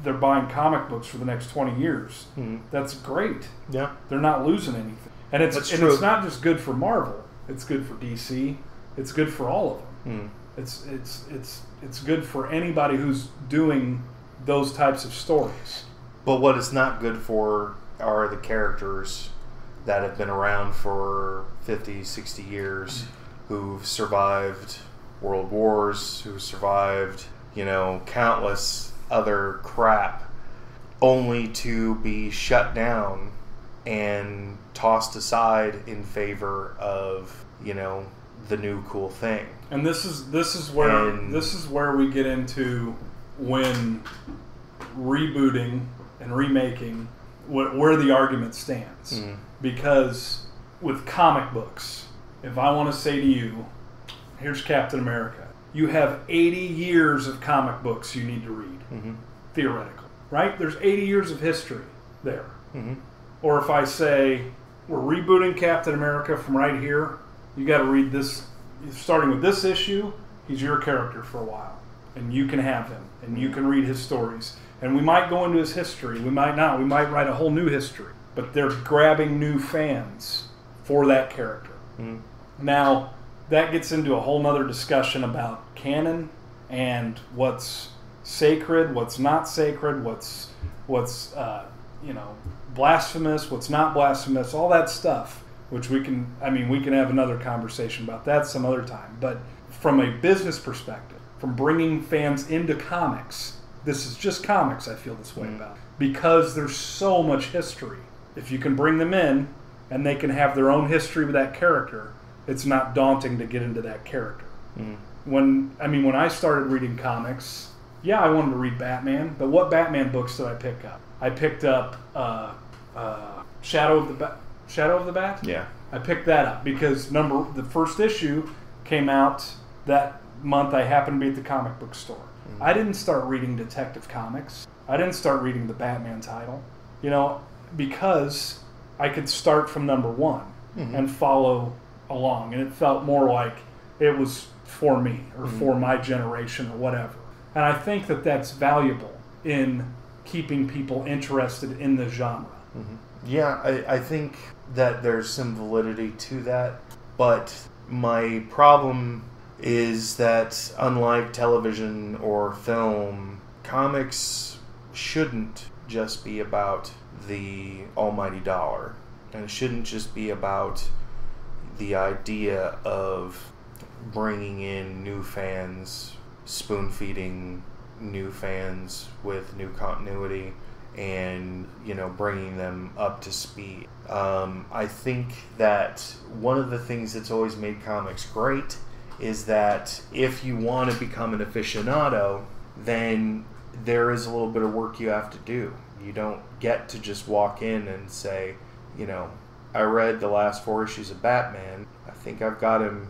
they're buying comic books for the next 20 years, that's great. Yeah. They're not losing anything. And it's not just good for Marvel. It's good for DC. It's good for all of them. It's good for anybody who's doing those types of stories. But what it's not good for are the characters that have been around for 50, 60 years, who've survived world wars, who survived, you know, countless other crap, only to be shut down and tossed aside in favor of, you know, the new cool thing. And this is where we get into when rebooting and remaking where the argument stands. Because with comic books, if I want to say to you, here's Captain America, you have 80 years of comic books you need to read, theoretically, right? There's 80 years of history there. Or if I say, we're rebooting Captain America from right here, you got to read this, starting with this issue, he's your character for a while. And you can have him, and you can read his stories. And we might go into his history, we might not, we might write a whole new history. But they're grabbing new fans for that character. Now, that gets into a whole nother discussion about canon and what's sacred, what's not sacred, what's you know, blasphemous, what's not blasphemous, all that stuff, which we can have another conversation about that some other time. But from a business perspective, from bringing fans into comics, this is just comics I feel this way about. Because there's so much history. If you can bring them in and they can have their own history with that character, it's not daunting to get into that character. When I started reading comics, yeah, I wanted to read Batman, but what Batman books did I pick up? I picked up Shadow of the Bat? Yeah. I picked that up because the first issue came out that month. I happened to be at the comic book store. I didn't start reading Detective Comics. I didn't start reading the Batman title, you know, because I could start from number 1 and follow along, and it felt more like it was for me or for my generation or whatever. And I think that that's valuable in keeping people interested in the genre. Yeah, I think that there's some validity to that, but my problem is that unlike television or film, comics shouldn't just be about the almighty dollar, and it shouldn't just be about the idea of bringing in new fans, spoon-feeding new fans with new continuity, and, you know, bringing them up to speed. I think that one of the things that's always made comics great is that if you want to become an aficionado, then there is a little bit of work you have to do. You don't get to just walk in and say, you know, I read the last 4 issues of Batman. I think I've got him.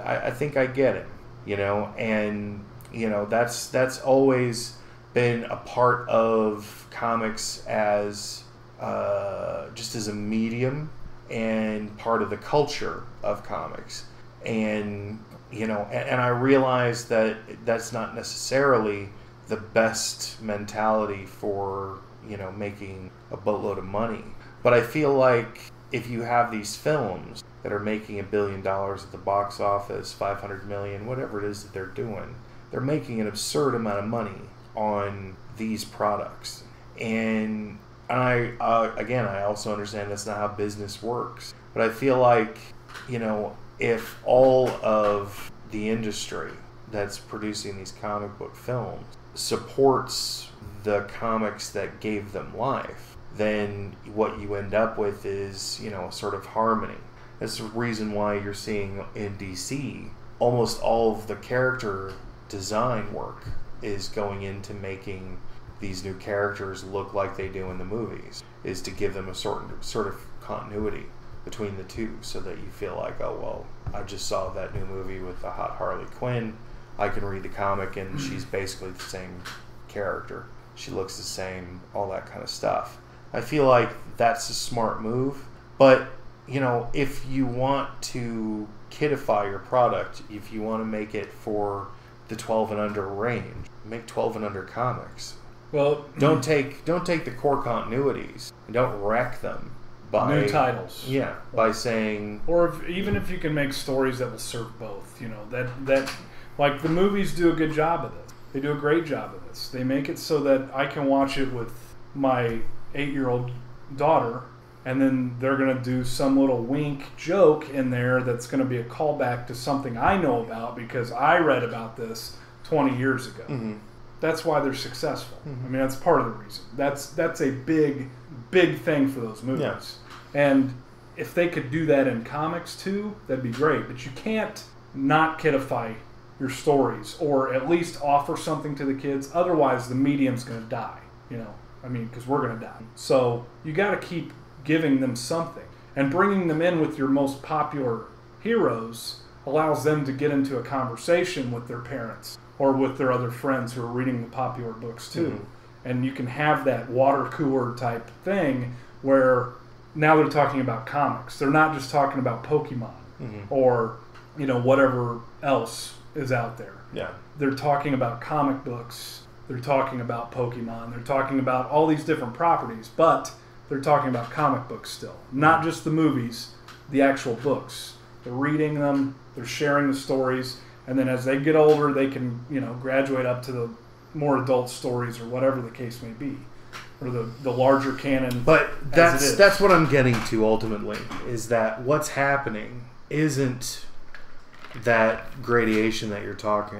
I think I get him, you know, and, you know, that's always been a part of comics as just as a medium and part of the culture of comics. And, you know, and I realize that that's not necessarily the best mentality for, you know, making a boatload of money. But I feel like if you have these films that are making $1 billion at the box office, 500 million, whatever it is that they're doing, they're making an absurd amount of money on these products. And I also understand that's not how business works. But I feel like, you know, if all of the industry that's producing these comic book films supports the comics that gave them life, then what you end up with is, you know, sort of harmony. That's the reason why you're seeing in DC almost all of the character design work is going into making these new characters look like they do in the movies, is to give them a sort of continuity between the two, so that you feel like, oh, well, I just saw that new movie with the hot Harley Quinn. I can read the comic and she's basically the same character. She looks the same, all that kind of stuff. I feel like that's a smart move, but, you know, if you want to kidify your product, if you want to make it for the 12 and under range, make 12 and under comics. Well, don't take the core continuities and don't wreck them by new titles. Yeah, by saying, or even if you can make stories that will serve both, you know, that like the movies do a good job of this. They do a great job of this. They make it so that I can watch it with my 8-year-old daughter, and then they're going to do some little wink joke in there that's going to be a callback to something I know about because I read about this 20 years ago. Mm-hmm. That's why they're successful. Mm-hmm. I mean, that's part of the reason. That's a big thing for those movies. Yeah. And if they could do that in comics too, that'd be great. But you can't not kidify your stories, or at least offer something to the kids. Otherwise, the medium's going to die. You know, I mean, because we're going to die. So you got to keep giving them something, and bringing them in with your most popular heroes allows them to get into a conversation with their parents or with their other friends who are reading the popular books too. Mm-hmm. And you can have that water cooler type thing where now they're talking about comics. They're not just talking about Pokemon or, you know, whatever else is out there. Yeah. They're talking about comic books. They're talking about Pokemon. They're talking about all these different properties, but they're talking about comic books still. Not just the movies, the actual books. They're reading them, they're sharing the stories, and then as they get older, they can, you know, graduate up to the more adult stories or whatever the case may be, or the larger canon. But that's what I'm getting to ultimately, is that what's happening isn't that gradation that you're talking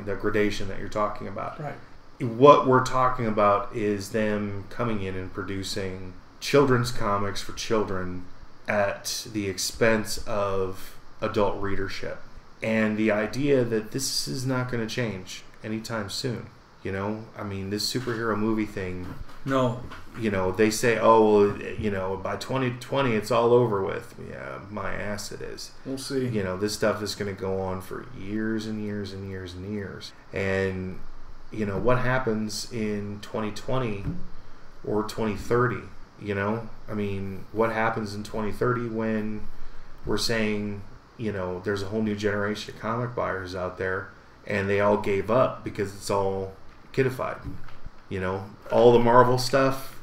about. Right. What we're talking about is them coming in and producing children's comics for children at the expense of adult readership. And the idea that this is not going to change anytime soon. You know, I mean, this superhero movie thing. No. You know, they say, oh, well, you know, by 2020 it's all over with. Yeah, my ass it is. We'll see. You know, this stuff is going to go on for years and years and years and years. And, you know, what happens in 2020 or 2030? You know, I mean, what happens in 2030 when we're saying, you know, there's a whole new generation of comic buyers out there and they all gave up because it's all kidified. You know, all the Marvel stuff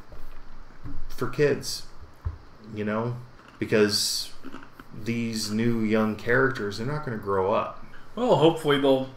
for kids, you know, because these new young characters, they're not going to grow up. Well, hopefully they'll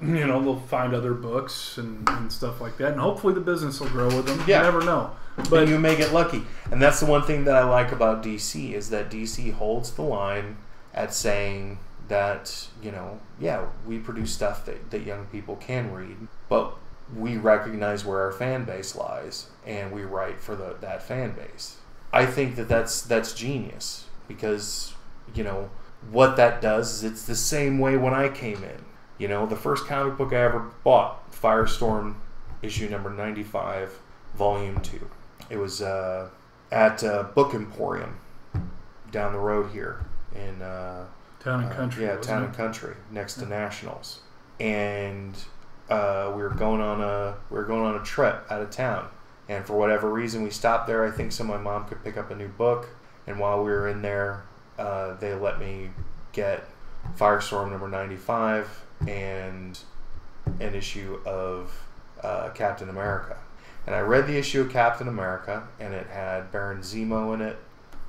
find other books and stuff like that, and hopefully the business will grow with them. Yeah. You never know. But you may get lucky. And that's the one thing that I like about DC, is that DC holds the line at saying that, you know, yeah, we produce stuff that young people can read, but we recognize where our fan base lies, and we write for that fan base. I think that's genius, because, you know, what that does is it's the same way when I came in. You know, the first comic book I ever bought, Firestorm, issue number 95, volume 2. It was at Book Emporium down the road here in Town and Country. Yeah, Town and Country, next to Nationals. And we were going on a trip out of town, and for whatever reason we stopped there, I think so my mom could pick up a new book, and while we were in there, they let me get Firestorm number 95 and an issue of Captain America. And I read the issue of Captain America, and it had Baron Zemo in it.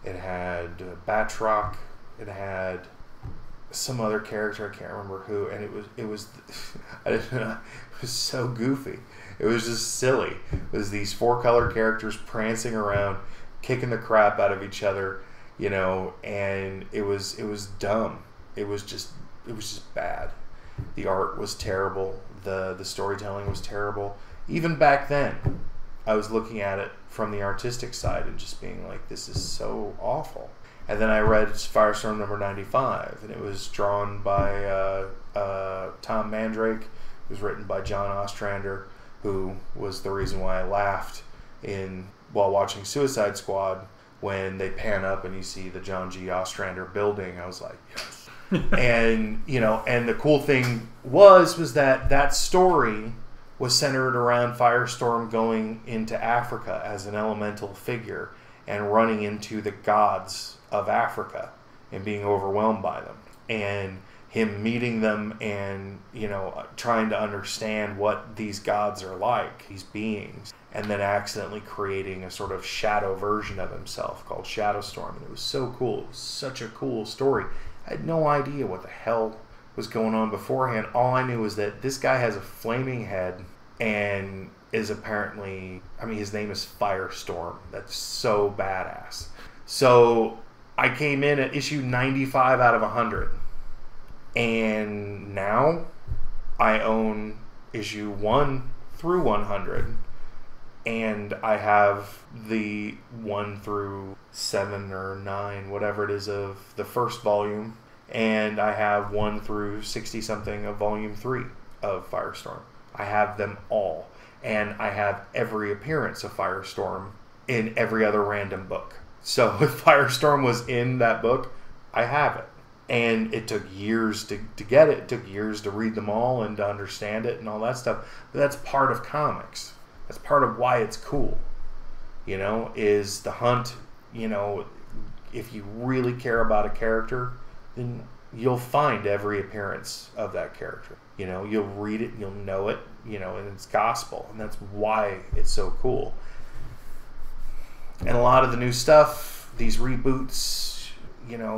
It had Batroc. It had some other character, I can't remember who, and it was I didn't know, it was so goofy. It was just silly. It was these 4-color characters prancing around, kicking the crap out of each other, you know, and it was dumb. It was just bad. The art was terrible. The storytelling was terrible. Even back then, I was looking at it from the artistic side and just being like, this is so awful. And then I read Firestorm number 95, and it was drawn by Tom Mandrake. It was written by John Ostrander, who was the reason why I laughed while watching Suicide Squad when they pan up and you see the John G. Ostrander building. I was like, yes. And and the cool thing was that story was centered around Firestorm going into Africa as an elemental figure and running into the gods of Africa and being overwhelmed by them, and him meeting them and trying to understand what these gods are like, these beings, and then accidentally creating a sort of shadow version of himself called Shadowstorm. And it was so cool. It was such a cool story. I had no idea what the hell was going on beforehand. All I knew was that this guy has a flaming head and is apparently, his name is Firestorm. That's so badass. So I came in at issue 95 out of 100. And now I own issue 1 through 100. And I have the 1 through 7 or 9, whatever it is, of the first volume. And I have 1 through 60-something of volume 3 of Firestorm. I have them all. And I have every appearance of Firestorm in every other random book. So if Firestorm was in that book, I have it. And it took years to get it. It took years to read them all and to understand it and all that stuff. But that's part of comics. That's part of why it's cool. Is the hunt, if you really care about a character, then you'll find every appearance of that character. You'll read it, you'll know it, and it's gospel. And that's why it's so cool. And a lot of the new stuff, these reboots,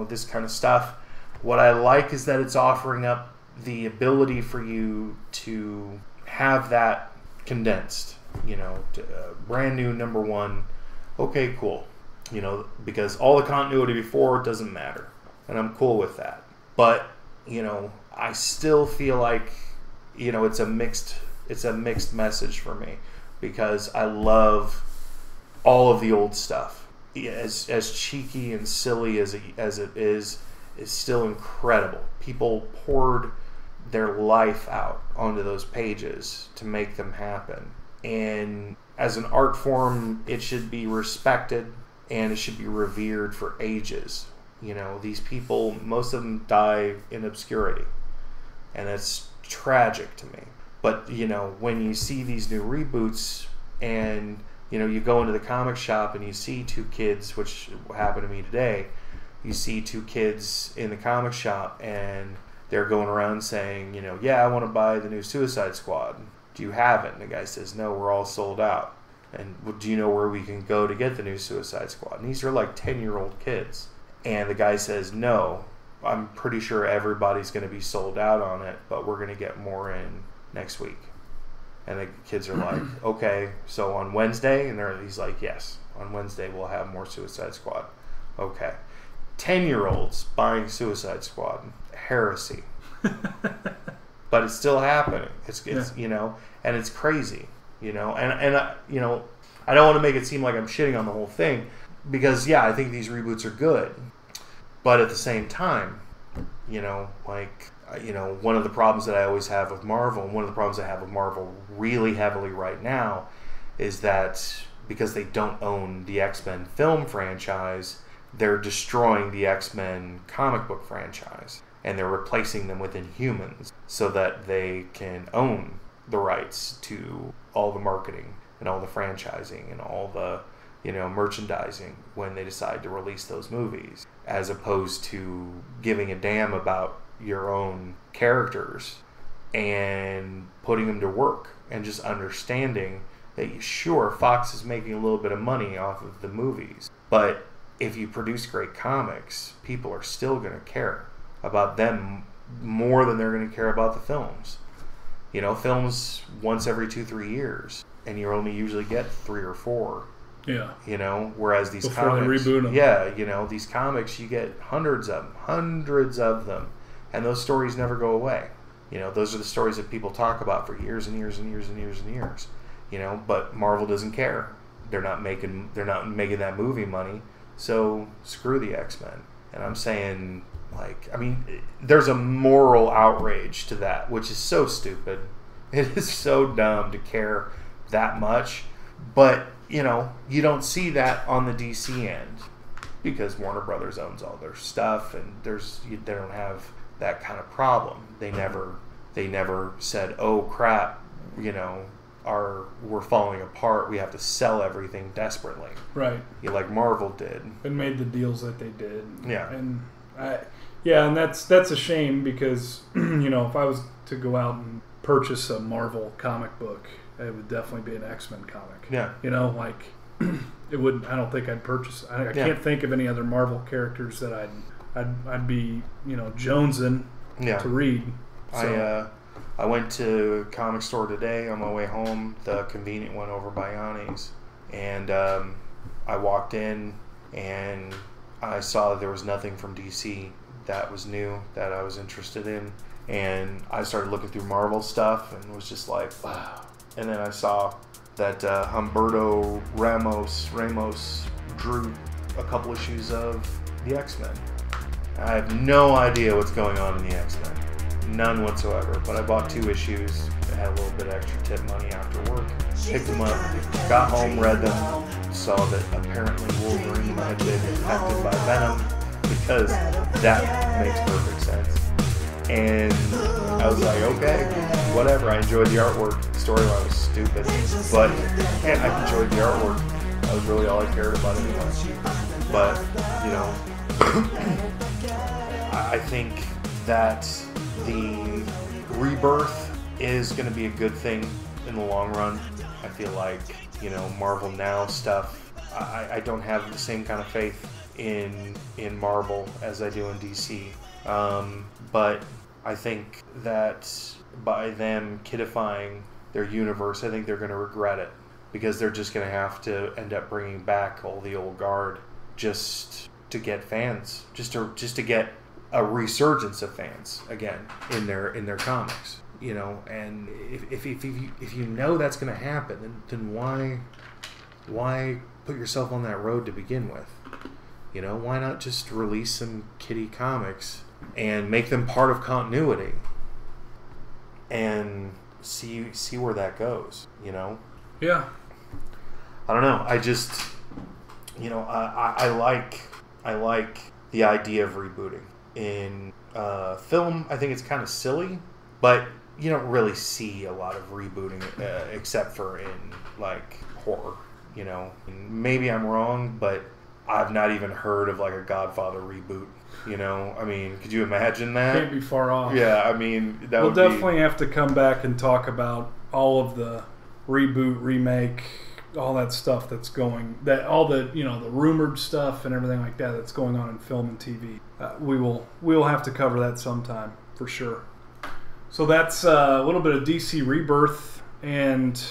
this kind of stuff, what I like is that it's offering up the ability for you to have that condensed, brand new number 1. Okay, cool. Because all the continuity before doesn't matter. And I'm cool with that. But, I still feel like, it's a mixed message for me, because I love all of the old stuff. As cheeky and silly as it is still incredible. People poured their life out onto those pages to make them happen. And as an art form, it should be respected and it should be revered for ages. These people, most of them die in obscurity. And it's tragic to me. But, when you see these new reboots and, you go into the comic shop and you see 2 kids, which happened to me today, you see 2 kids in the comic shop and they're going around saying, yeah, I want to buy the new Suicide Squad. Do you have it? And the guy says, no, we're all sold out. And do you know where we can go to get the new Suicide Squad? And these are like 10-year-old kids. And the guy says, no, I'm pretty sure everybody's going to be sold out on it, but we're going to get more in next week. And the kids are like, okay, so on Wednesday? And he's like, yes, on Wednesday we'll have more Suicide Squad. Okay. 10-year-olds buying Suicide Squad. Heresy. But it's still happening. It's and it's crazy, and I don't want to make it seem like I'm shitting on the whole thing, because I think these reboots are good. But at the same time, one of the problems that I always have with Marvel, and one of the problems I have with Marvel really heavily right now, is that because they don't own the X-Men film franchise, they're destroying the X-Men comic book franchise. And they're replacing them with Inhumans so that they can own the rights to all the marketing and all the franchising and all the, merchandising when they decide to release those movies, as opposed to giving a damn about your own characters and putting them to work and just understanding that, sure, Fox is making a little bit of money off of the movies, but if you produce great comics, people are still going to care about them more than they're going to care about the films. Films once every 2-3 years, and you only usually get 3 or 4. Yeah. Whereas these before comics, they reboot them. Yeah, these comics, you get hundreds of them, and those stories never go away. Those are the stories that people talk about for years and years and years and years and years. you know. But Marvel doesn't care. They're not making that movie money. So screw the X-Men. And I'm saying, like, I mean, there's a moral outrage to that, which is so stupid. It is so dumb to care that much. But, you know, you don't see that on the DC end because Warner Brothers owns all their stuff, and they don't have that kind of problem. They never said, "Oh crap, you know, we're falling apart. We have to sell everything desperately." Right. Like Marvel did. And made the deals that they did. Yeah. And and that's a shame because you know, if I was to go out and purchase a Marvel comic book, it would definitely be an X-Men comic. Yeah. You know, like it wouldn't. I don't think I'd purchase. I can't think of any other Marvel characters that I'd be, you know, jonesing to read. So. I went to a comic store today on my way home, the convenient one over by Yanni's, and I walked in and I saw there was nothing from DC that was new that I was interested in, and I started looking through Marvel stuff and was just like, wow. And then I saw that Humberto Ramos drew a couple issues of the X-Men. I have no idea what's going on in the X-Men. None whatsoever. But I bought 2 issues. I had a little bit of extra tip money after work. Picked them up, got home, read them, saw that apparently Wolverine had been infected by Venom, because that makes perfect sense. And I was like, okay, whatever. I enjoyed the artwork. The storyline was stupid, but man, I enjoyed the artwork. That was really all I cared about anyway. But, you know, I think that the rebirth is going to be a good thing in the long run. I feel like, you know, Marvel Now stuff, I don't have the same kind of faith in Marvel as I do in DC. But I think that by them kidifying their universe, I think they're going to regret it, because they're just going to have to end up bringing back all the old guard just to get fans, just to get a resurgence of fans again in their comics, you know. And if you know that's going to happen, then why put yourself on that road to begin with? You know, why not just release some kiddie comics and make them part of continuity and see where that goes, you know? Yeah. I don't know. I just, you know, I like the idea of rebooting. In film, I think it's kind of silly, but you don't really see a lot of rebooting except for in, like, horror, you know. Maybe I'm wrong, but I've not even heard of, like, a Godfather reboot, you know. I mean, could you imagine that? Can't be far off. Yeah, I mean, we'll definitely have to come back and talk about all of the reboot, remake, all that stuff that's going, that all the, you know, the rumored stuff and everything like that that's going on in film and TV. We will have to cover that sometime for sure. So that's a little bit of DC Rebirth, and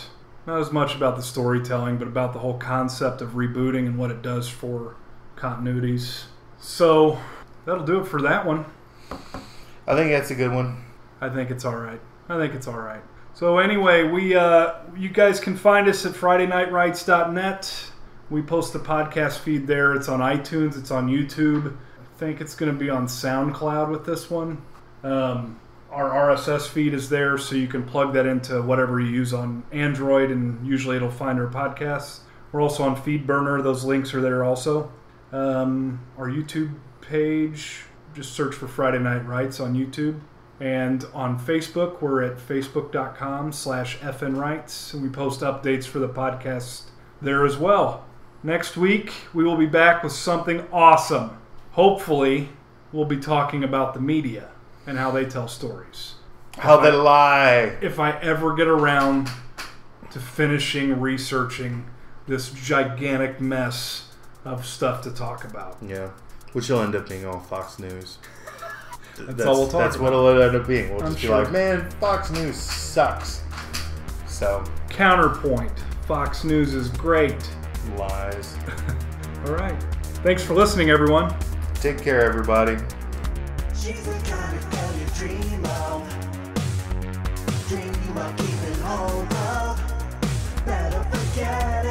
not as much about the storytelling, but about the whole concept of rebooting and what it does for continuities. So that'll do it for that one. I think that's a good one. I think it's all right. So anyway, you guys can find us at FridayNightRights.net. We post the podcast feed there. It's on iTunes. It's on YouTube. I think it's going to be on SoundCloud with this one. Our RSS feed is there, so you can plug that into whatever you use on Android, and usually it'll find our podcasts. We're also on FeedBurner. Those links are there also. Our YouTube page, just search for Friday Night Rights on YouTube. And on Facebook, we're at facebook.com/FNRights. And we post updates for the podcast there as well. Next week, we will be back with something awesome. Hopefully, we'll be talking about the media and how they tell stories. How they lie. If I ever get around to finishing researching this gigantic mess of stuff to talk about. Yeah. Which will end up being all Fox News. That's all we'll talk That's about. what it'll end up being. We'll I'm just be sure. like, man, Fox News sucks. So. Counterpoint. Fox News is great. Lies. All right. Thanks for listening, everyone. Take care, everybody. She's the kind of girl you dream of keeping hold of. better forget